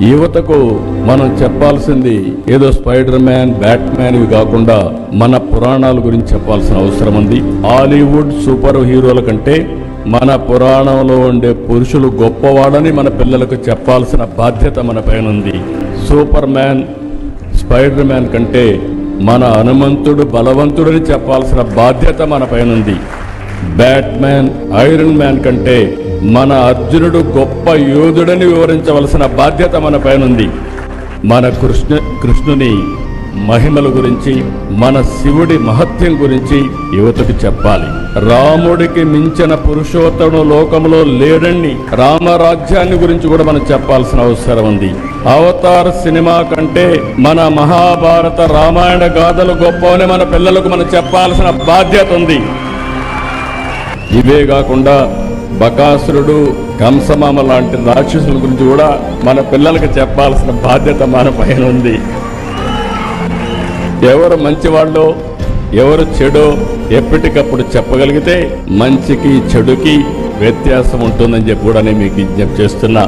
యువతకు మనం చెప్పాల్సింది ఏదో స్పైడర్ మ్యాన్, బ్యాట్ మ్యాన్ ఇవి కాకుండా మన పురాణాల గురించి చెప్పాల్సిన అవసరం ఉంది. హాలీవుడ్ సూపర్ హీరోల కంటే మన పురాణంలో ఉండే పురుషులు గొప్పవాడని మన పిల్లలకు చెప్పాల్సిన బాధ్యత మన పైన ఉంది. సూపర్ మ్యాన్, స్పైడర్ మ్యాన్ కంటే మన హనుమంతుడు బలవంతుడని చెప్పాల్సిన బాధ్యత మన పైన ఉంది. బ్యాట్ మ్యాన్, ఐరన్ మ్యాన్ కంటే మన అర్జునుడు గొప్ప యోధుడని వివరించవలసిన బాధ్యత మన పైన ఉంది. మన కృష్ణుని మహిమల గురించి, మన శివుడి మహత్యం గురించి యువతకు చెప్పాలి. రాముడికి మించిన పురుషోత్తముడు లోకంలో లేడని రామరాజ్యాన్ని గురించి కూడా మనం చెప్పాల్సిన అవసరం ఉంది. అవతార్ సినిమా కంటే మన మహాభారత రామాయణ గాథలు గొప్పవని మన పిల్లలకు మనం చెప్పాల్సిన బాధ్యత ఉంది. ఇవే కాకుండా బకాసురుడు, కంసమామ లాంటి రాక్షసుల గురించి కూడా మన పిల్లలకు చెప్పాల్సిన బాధ్యత మన పైన ఉంది. ఎవరు మంచివాళ్ళో ఎవరు చెడో ఎప్పటికప్పుడు చెప్పగలిగితే మంచికి చెడుకి వ్యత్యాసం ఉంటుందని చెప్పి కూడా నేను మీకు విజ్ఞప్తి చేస్తున్నా.